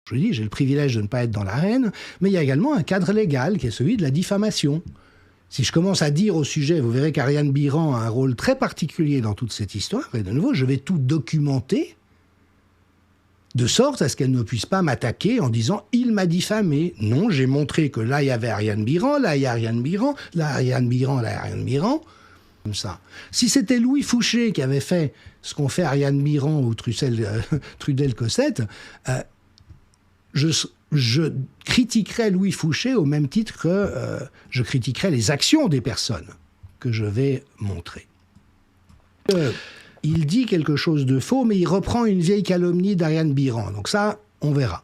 Je vous dis, j'ai le privilège de ne pas être dans l'arène, mais il y a également un cadre légal qui est celui de la diffamation. Si je commence à dire au sujet, vous verrez qu'Ariane Biran a un rôle très particulier dans toute cette histoire, et de nouveau, je vais tout documenter, de sorte à ce qu'elle ne puisse pas m'attaquer en disant « il m'a diffamé ». Non, j'ai montré que là, il y avait Ariane Biran, là, il y a Ariane Biran, là, Ariane Biran, là, Ariane Biran. Comme ça. Si c'était Louis Fouché qui avait fait ce qu'ont fait Ariane Biran ou Trudel Cossette, je critiquerais Louis Fouché au même titre que je critiquerais les actions des personnes que je vais montrer. Il dit quelque chose de faux, mais il reprend une vieille calomnie d'Ariane Biran. Donc ça, on verra.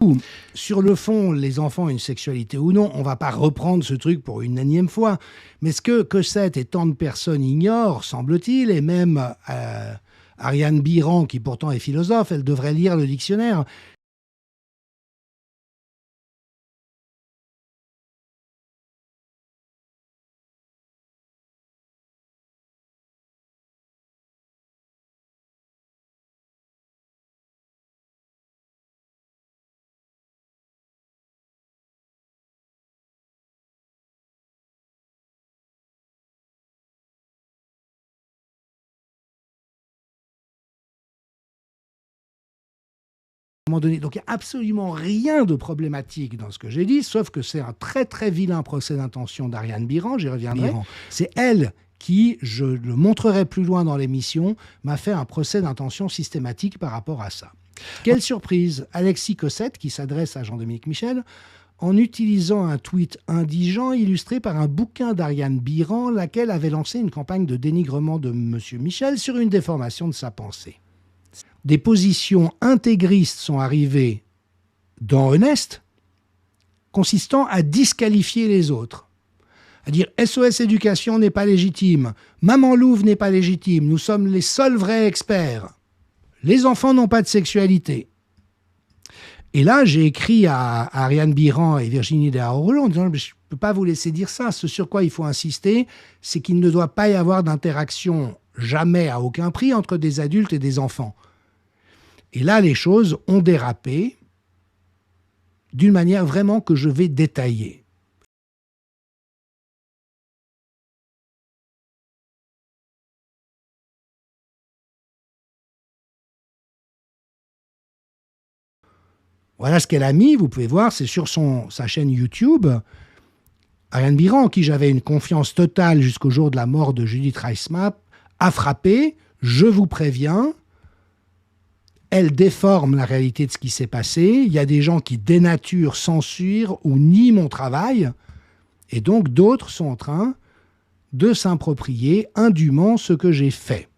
Sur le fond, les enfants ont une sexualité ou non, on ne va pas reprendre ce truc pour une énième fois. Mais ce que Cossette et tant de personnes ignorent, semble-t-il, et même Ariane Biran, qui pourtant est philosophe, elle devrait lire le dictionnaire. Donné. Donc il n'y a absolument rien de problématique dans ce que j'ai dit, sauf que c'est un très très vilain procès d'intention d'Ariane Biran, j'y reviendrai. C'est elle qui, je le montrerai plus loin dans l'émission, m'a fait un procès d'intention systématique par rapport à ça. Quelle surprise, Alexis Cossette, qui s'adresse à Jean-Dominique Michel, en utilisant un tweet indigent illustré par un bouquin d'Ariane Biran, laquelle avait lancé une campagne de dénigrement de M. Michel sur une déformation de sa pensée. Des positions intégristes sont arrivées dans Honest, consistant à disqualifier les autres. À dire SOS Éducation n'est pas légitime, Maman Louve n'est pas légitime, nous sommes les seuls vrais experts. Les enfants n'ont pas de sexualité. Et là, j'ai écrit à Ariane Biran et Virginie Delaroule en disant « je ne peux pas vous laisser dire ça, ce sur quoi il faut insister, c'est qu'il ne doit pas y avoir d'interaction jamais à aucun prix entre des adultes et des enfants. » Et là, les choses ont dérapé d'une manière vraiment que je vais détailler. Voilà ce qu'elle a mis, vous pouvez voir, c'est sur sa chaîne YouTube. Ariane Biran, en qui j'avais une confiance totale jusqu'au jour de la mort de Judith Reismap, a frappé, je vous préviens. Elle déforme la réalité de ce qui s'est passé. Il y a des gens qui dénaturent, censurent ou nient mon travail. Et donc, d'autres sont en train de s'approprier indûment ce que j'ai fait.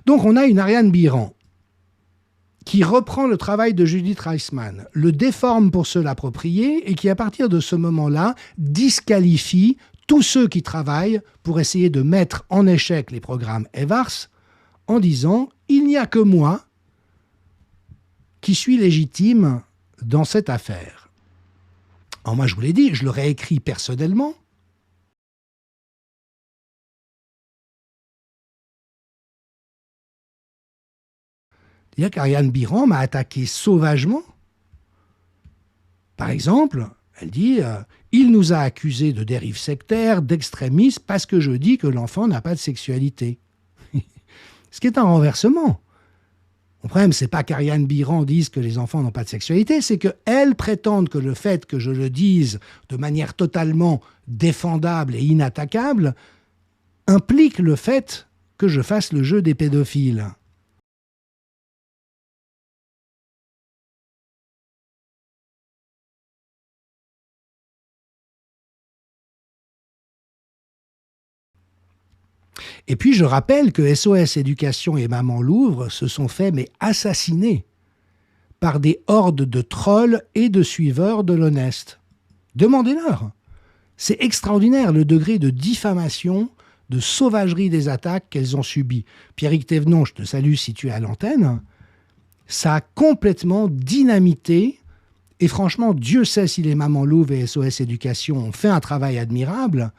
Donc on a une Ariane Biran qui reprend le travail de Judith Reisman, le déforme pour se l'approprier et qui, à partir de ce moment-là, disqualifie tous ceux qui travaillent pour essayer de mettre en échec les programmes EVARS en disant « il n'y a que moi qui suis légitime dans cette affaire ». Alors moi, je vous l'ai dit, je leur ai écrit personnellement, C'est-à-dire qu'Ariane Biran m'a attaqué sauvagement. Par exemple, elle dit il nous a accusés de dérive sectaire, d'extrémisme, parce que je dis que l'enfant n'a pas de sexualité. Ce qui est un renversement. Le problème, c'est pas qu'Ariane Biran dise que les enfants n'ont pas de sexualité, c'est qu'elle prétende que le fait que je le dise de manière totalement défendable et inattaquable implique le fait que je fasse le jeu des pédophiles. Et puis je rappelle que SOS Éducation et Maman Louvre se sont fait assassiner par des hordes de trolls et de suiveurs de l'honnête. Demandez-leur. C'est extraordinaire le degré de diffamation, de sauvagerie des attaques qu'elles ont subies. Pierrick Thévenon, je te salue si tu es à l'antenne. Ça a complètement dynamité. Et franchement, Dieu sait si les Mamans Louvre et SOS Éducation ont fait un travail admirable.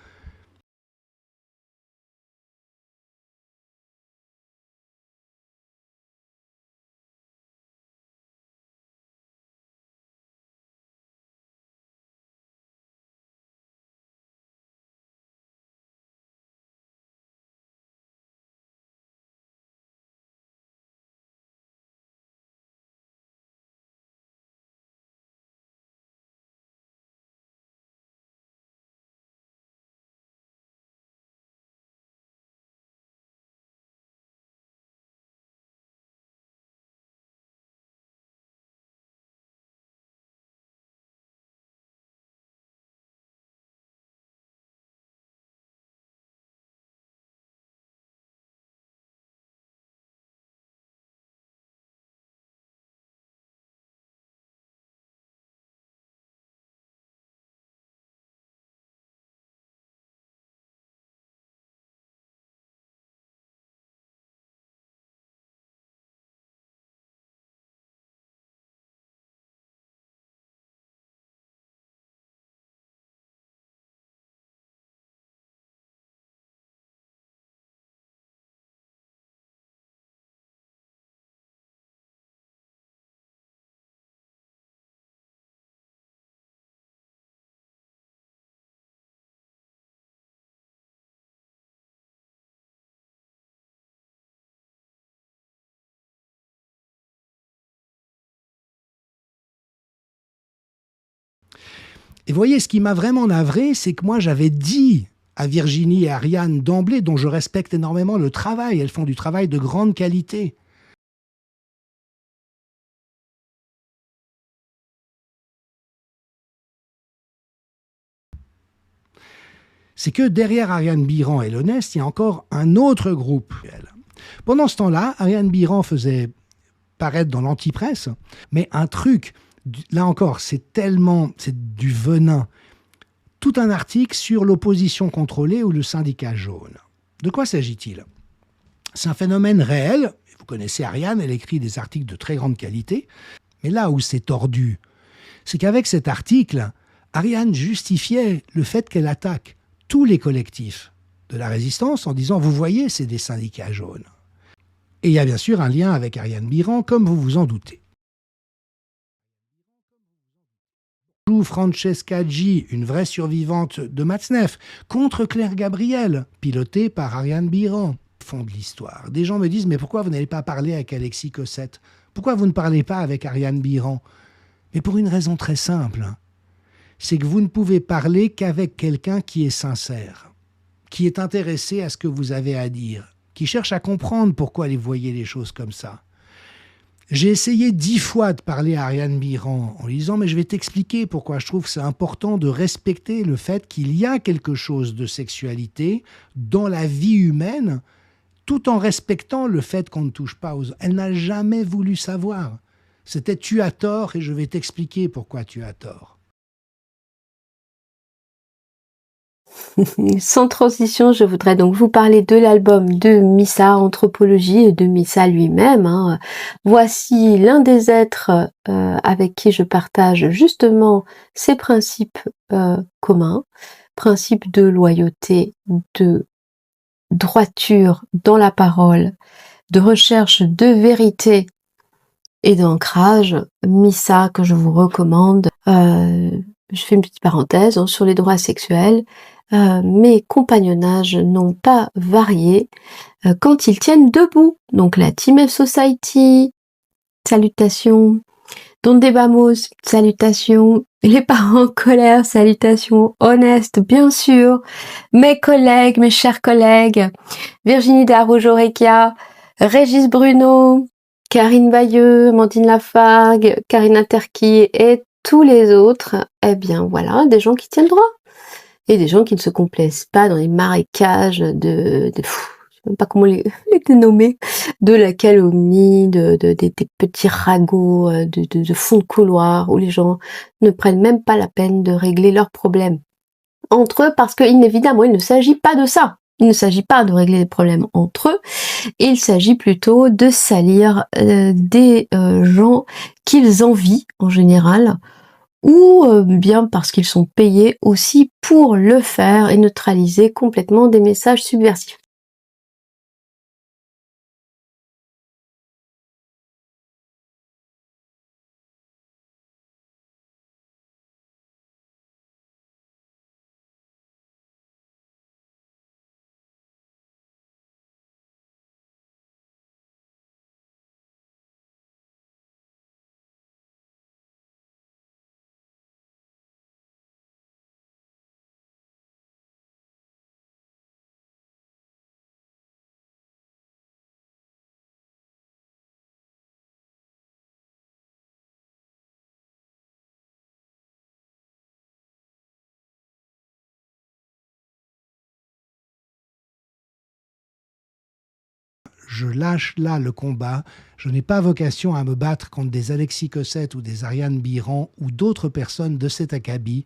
Et voyez, ce qui m'a vraiment navré, c'est que moi, j'avais dit à Virginie et Ariane d'emblée, dont je respecte énormément le travail, elles font du travail de grande qualité. C'est que derrière Ariane Biran et l'Honest, il y a encore un autre groupe. Pendant ce temps-là, Ariane Biran faisait paraître dans l'antipresse, mais un truc, là encore, c'est du venin. Tout un article sur l'opposition contrôlée ou le syndicat jaune. De quoi s'agit-il? C'est un phénomène réel. Vous connaissez Ariane, elle écrit des articles de très grande qualité. Mais là où c'est tordu, c'est qu'avec cet article, Ariane justifiait le fait qu'elle attaque tous les collectifs de la résistance en disant « Vous voyez, c'est des syndicats jaunes ». Et il y a bien sûr un lien avec Ariane Biran, comme vous vous en doutez. Francesca G, une vraie survivante de Matzneff, contre Claire Gabriel, pilotée par Ariane Biran. Fond de l'histoire. Des gens me disent « Mais pourquoi vous n'allez pas parler avec Alexis Cossette? Pourquoi vous ne parlez pas avec Ariane Biran ?» Mais pour une raison très simple. C'est que vous ne pouvez parler qu'avec quelqu'un qui est sincère, qui est intéressé à ce que vous avez à dire, qui cherche à comprendre pourquoi vous voyez les choses comme ça. J'ai essayé 10 fois de parler à Ariane Biran en lui disant « Mais je vais t'expliquer pourquoi je trouve que c'est important de respecter le fait qu'il y a quelque chose de sexualité dans la vie humaine, tout en respectant le fait qu'on ne touche pas aux... » Elle n'a jamais voulu savoir. C'était « Tu as tort et je vais t'expliquer pourquoi tu as tort. » Sans transition, je voudrais donc vous parler de l'album de Missa, Anthropologie, et de Missa lui-même. Voici l'un des êtres avec qui je partage justement ces principes communs, principes de loyauté, de droiture dans la parole, de recherche de vérité et d'ancrage, Missa, que je vous recommande. Je fais une petite parenthèse hein, sur les droits sexuels. Mes compagnonnages n'ont pas varié quand ils tiennent debout. Donc la Team F Society, salutations. Donde vamos, salutations. Les parents en colère, salutations. Honest, bien sûr. Mes collègues, mes chers collègues. Virginie Darrojo-Requia, Régis Bruno, Karine Bayeux, Amandine Lafargue, Karine Interki et tous les autres. Eh bien voilà, des gens qui tiennent droit. Et des gens qui ne se complaisent pas dans les marécages je sais même pas comment les nommer, de la calomnie, des petits ragots, de fond de couloir, où les gens ne prennent même pas la peine de régler leurs problèmes entre eux, parce que évidemment, il ne s'agit pas de ça. Il ne s'agit pas de régler les problèmes entre eux, il s'agit plutôt de salir des gens qu'ils envient en général, ou bien parce qu'ils sont payés aussi pour le faire et neutraliser complètement des messages subversifs. Je lâche là le combat. Je n'ai pas vocation à me battre contre des Alexis Cossette ou des Ariane Biran ou d'autres personnes de cet acabit.